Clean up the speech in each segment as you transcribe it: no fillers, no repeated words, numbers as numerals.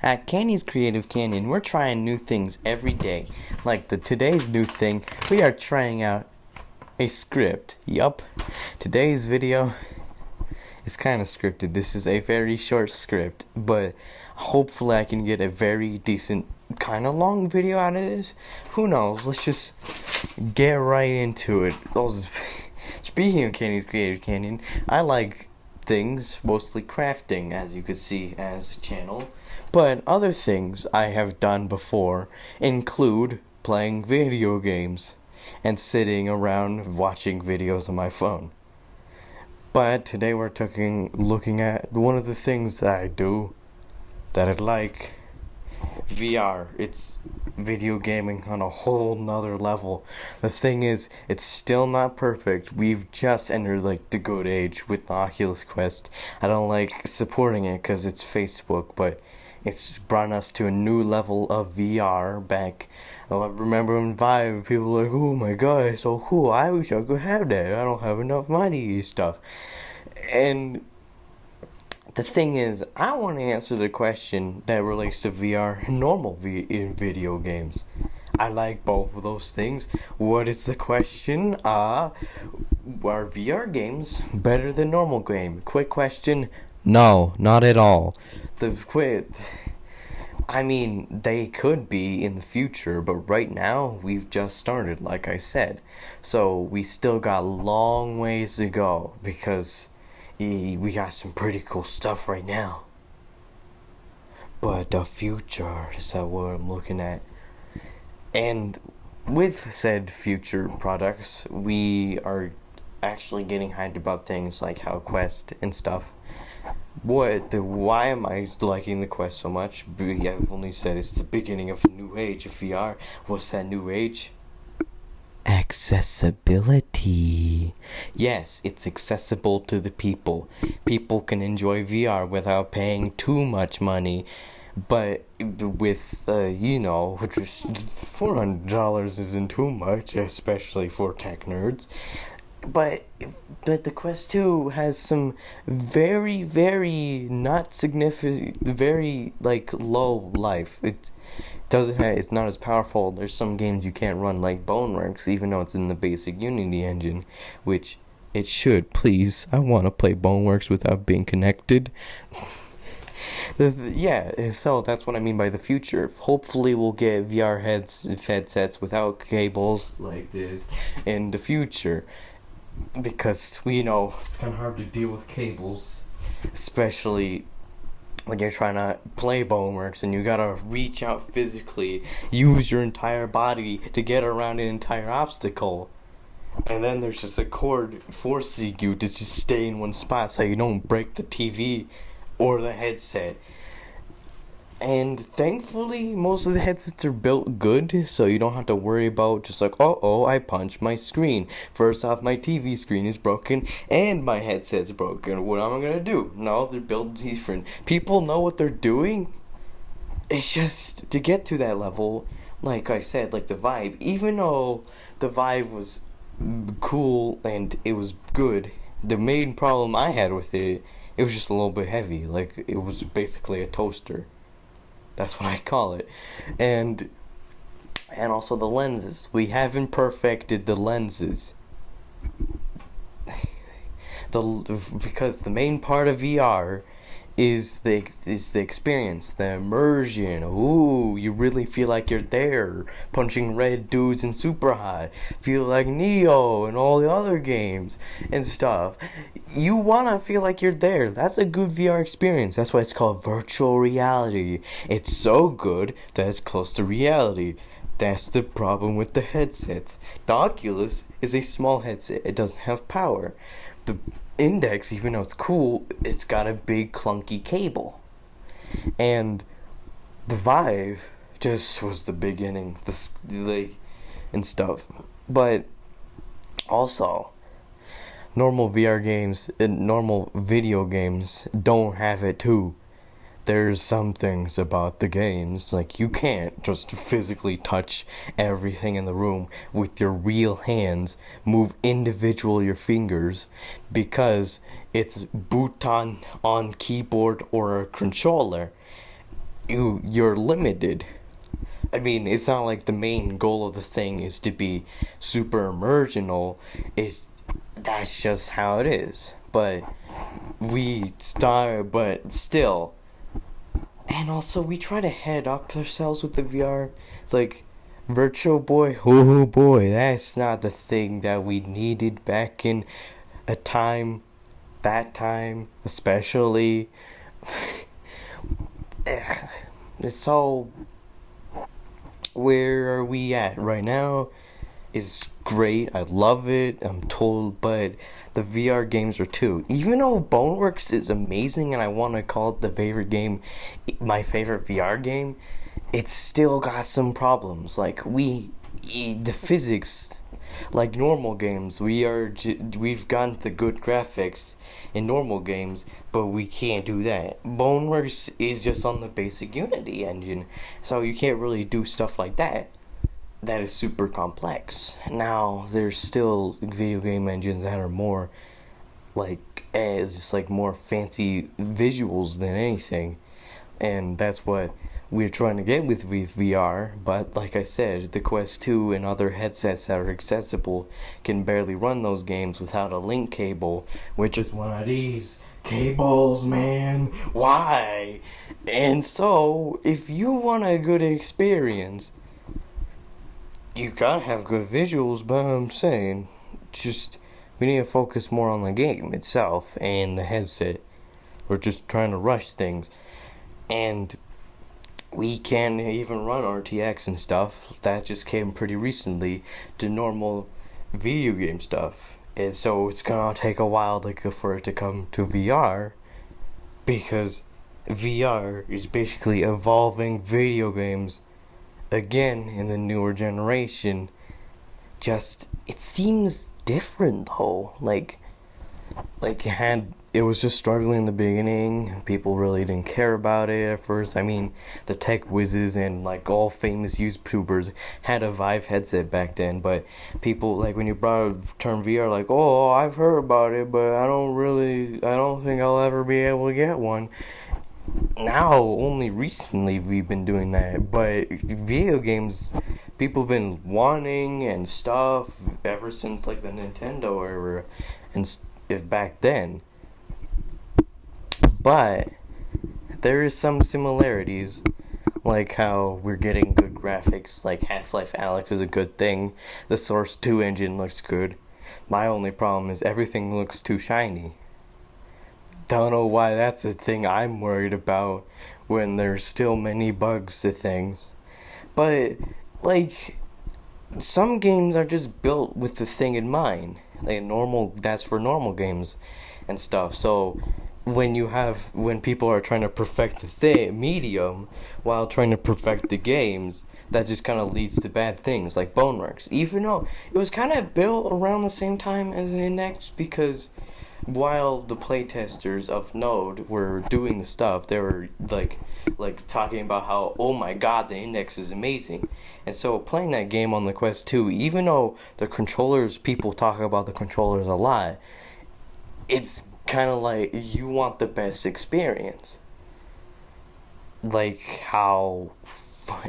At Candy's Creative Canyon, we're trying new things every day. Like today's new thing, we are trying out a script. Yup. Today's video is kind of scripted. This is a very short script, but hopefully I can get a very decent, kind of long video out of this. Who knows? Let's just get right into it. Speaking of Candy's Creative Canyon, I like things, mostly crafting, as you could see as a channel, but other things I have done before include playing video games and sitting around watching videos on my phone. But today we're looking at one of the things that I do that I like, VR. It's video gaming on a whole nother level. The thing is, it's still not perfect. We've just entered the good age with the Oculus Quest. I don't like supporting it because it's Facebook, but it's brought us to a new level of VR back. I remember in Vive, people were like, oh my god, it's so cool, I wish I could have that, I don't have enough money and stuff. And the thing is, I want to answer the question that relates to VR, normal in video games. I like both of those things. What is the question? Are VR games better than normal game? Quick question. No, not at all. I mean, they could be in the future, but right now, we've just started, like I said. So, we still got a long ways to go, because we got some pretty cool stuff right now. But the future is what I'm looking at. And with said future products, we are actually getting hyped about things like how Quest and stuff. Why am I liking the Quest so much? I've only said it's the beginning of a new age of VR. What's that new age? Accessibility. Yes, it's accessible to the people. People can enjoy VR without paying too much money. But with, just $400 isn't too much, especially for tech nerds. But the Quest 2 has some very, very not significant, very low life. It's not as powerful. There's some games you can't run like Boneworks, even though it's in the basic Unity engine, which it should. Please, I want to play Boneworks without being connected. So that's what I mean by the future. Hopefully we'll get VR headsets without cables like this in the future. Because it's kind of hard to deal with cables, especially when you're trying to play Boneworks and you gotta reach out physically, use your entire body to get around an entire obstacle. And then there's just a cord forcing you to just stay in one spot so you don't break the TV or the headset. And thankfully, most of the headsets are built good, so you don't have to worry about just I punched my screen. First off, my TV screen is broken, and my headset's broken. What am I gonna do? No, they're built different. People know what they're doing. It's just, to get to that level, like I said, like the Vive, even though the Vive was cool and it was good, the main problem I had with it was just a little bit heavy. It was basically a toaster. That's what I call it. And also the lenses. We haven't perfected the lenses. Because the main part of VR is the experience, the immersion. Ooh, you really feel like you're there, punching red dudes in Super High. Feel like Neo and all the other games and stuff. You wanna feel like you're there. That's a good VR experience. That's why it's called virtual reality. It's so good that it's close to reality. That's the problem with the headsets. The Oculus is a small headset. It doesn't have power. The Index, even though it's cool, it's got a big clunky cable. And the Vive just was the beginning, and stuff. But also, normal VR games and normal video games don't have it too. There's some things about the games, you can't just physically touch everything in the room with your real hands, move individual your fingers, because it's button on keyboard or a controller. you're limited. I mean, it's not like the main goal of the thing is to be super immersional. It's That's just how it is. But we start, but still, and also we try to head up ourselves with the VR, like Virtual Boy. Oh boy, that's not the thing that we needed back in a time, that time especially. So where are we at right now is great. I love it. I'm told, but the VR games are too. Even though Boneworks is amazing and I want to call it the favorite game, my favorite VR game, it's still got some problems. Like the physics, like normal games, we've gotten the good graphics in normal games, but we can't do that. Boneworks is just on the basic Unity engine, so you can't really do stuff like that. That is super complex. Now there's still video game engines that are more just like more fancy visuals than anything, and that's what we're trying to get with VR. But like I said, the Quest 2 and other headsets that are accessible can barely run those games without a link cable, which is one of these cables, man. Why? And so if you want a good experience, you gotta have good visuals, but I'm saying, just, we need to focus more on the game itself and the headset. We're just trying to rush things. And we can't even run RTX and stuff. That just came pretty recently to normal video game stuff. And so it's gonna take a while for it to come to VR, because VR is basically evolving video games again in the newer generation. Just, it seems different though. It was just struggling in the beginning. People really didn't care about it at first. I mean, the tech whizzes and like all famous YouTubers had a Vive headset back then, but people, like, when you brought up term VR, like, oh, I've heard about it, but I don't think I'll ever be able to get one. Now, only recently we've been doing that, but video games, people have been wanting and stuff ever since like the Nintendo era, and if back then. But there is some similarities, like how we're getting good graphics, like Half-Life Alyx is a good thing, the Source 2 engine looks good. My only problem is everything looks too shiny. Don't know why that's a thing I'm worried about when there's still many bugs to things. But, like, some games are just built with the thing in mind. That's for normal games and stuff. So when people are trying to perfect the medium while trying to perfect the games, that just kind of leads to bad things, like Boneworks. Even though it was kind of built around the same time as Index, because while the playtesters of Node were doing the stuff, they were like talking about how, oh my god, the Index is amazing. And so playing that game on the Quest 2, even though the controllers, people talk about the controllers a lot, it's kind of like you want the best experience. Like how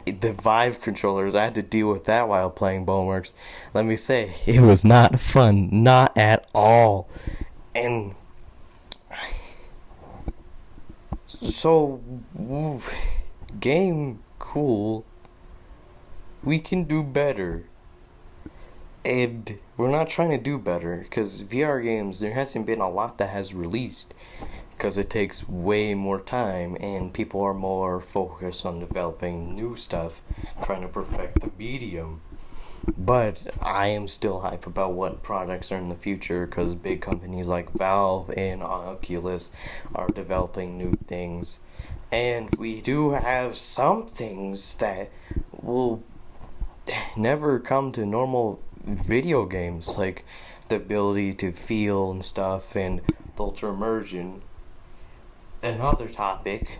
the Vive controllers, I had to deal with that while playing Boneworks. Let me say, it was not fun, not at all. And so, game cool, we can do better. And we're not trying to do better, because VR games, there hasn't been a lot that has released, because it takes way more time and people are more focused on developing new stuff, trying to perfect the medium. But I am still hype about what products are in the future, because big companies like Valve and Oculus are developing new things. And we do have some things that will never come to normal video games, like the ability to feel and stuff, and the ultra immersion. Another topic,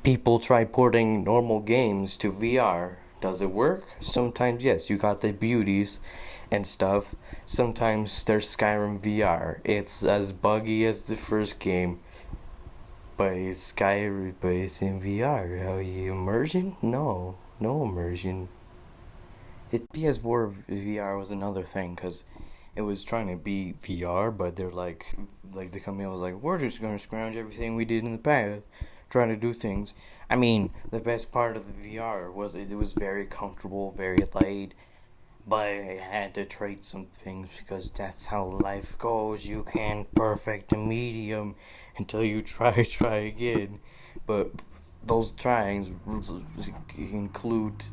people try porting normal games to VR. Does it work? Sometimes yes, you got the beauties and stuff. Sometimes there's Skyrim VR. It's as buggy as the first game. But it's Skyrim, but it's in VR. How you immersion? No, no immersion. PS4 VR was another thing because it was trying to be VR, but they're like the company was like, we're just gonna scrounge everything we did in the past, trying to do things. I mean, the best part of the VR was it was very comfortable, very light, but I had to trade some things because that's how life goes. You can't perfect a medium until you try again. But those tryings include,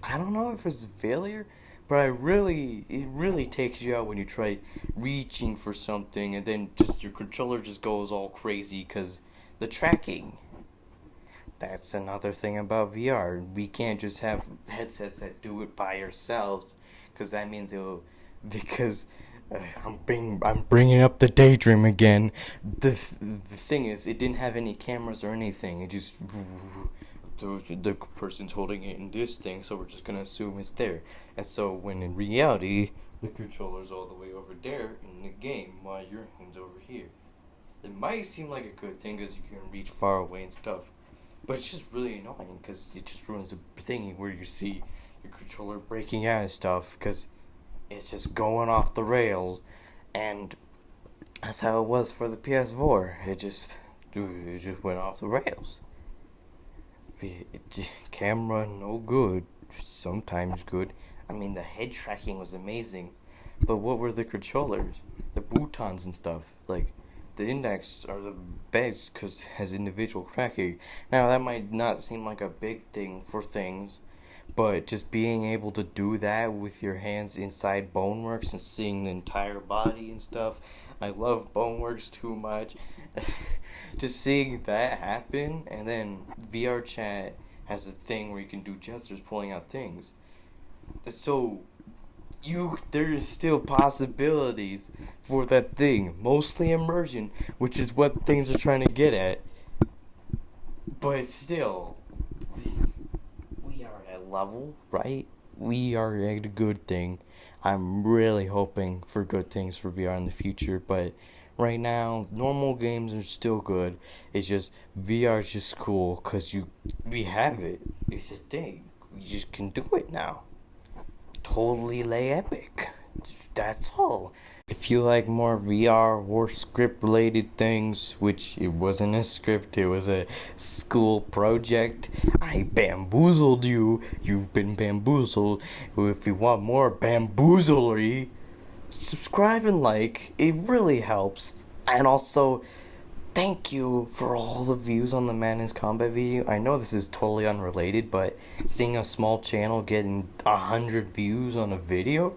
I don't know if it's a failure, but it really takes you out when you try reaching for something and then just your controller just goes all crazy because the tracking. That's another thing about VR. We can't just have headsets that do it by ourselves, because that means it'll. Because I'm bringing up the daydream again. The thing is, it didn't have any cameras or anything. It just the person's holding it in this thing, so we're just gonna assume it's there. And so when in reality, the controller's all the way over there in the game, while your hand's over here. It might seem like a good thing because you can reach far away and stuff. But it's just really annoying because it just ruins the thingy where you see your controller breaking out and stuff because it's just going off the rails. And that's how it was for the PS4. It just went off the rails. Camera, no good. Sometimes good. I mean, the head tracking was amazing. But what were the controllers? The boutons and stuff. Like, the index are the best because it has individual tracking. Now, that might not seem like a big thing for things, but just being able to do that with your hands inside Boneworks and seeing the entire body and stuff. I love Boneworks too much. Just seeing that happen, and then VR chat has a thing where you can do gestures pulling out things. So there's still possibilities for that thing. Mostly immersion, which is what things are trying to get at. But still, we are at a level, right? We are at a good thing. I'm really hoping for good things for VR in the future, but right now, normal games are still good. It's just, VR is just cool, because we have it. It's a thing. We just can do it now. Totally lay epic. That's all. If you like more VR or script related things, which it wasn't a script, it was a school project, I bamboozled you. You've been bamboozled. If you want more bamboozlery, subscribe and like. It really helps. And also, thank you for all the views on the Madness Combat video. I know this is totally unrelated, but seeing a small channel getting 100 views on a video,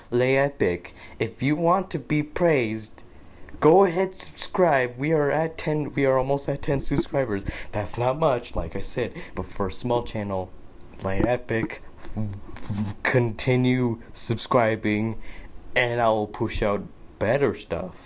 lay epic. If you want to be praised, go ahead, subscribe. We are almost at 10 subscribers. That's not much, like I said, but for a small channel, lay epic. Continue subscribing, and I will push out better stuff.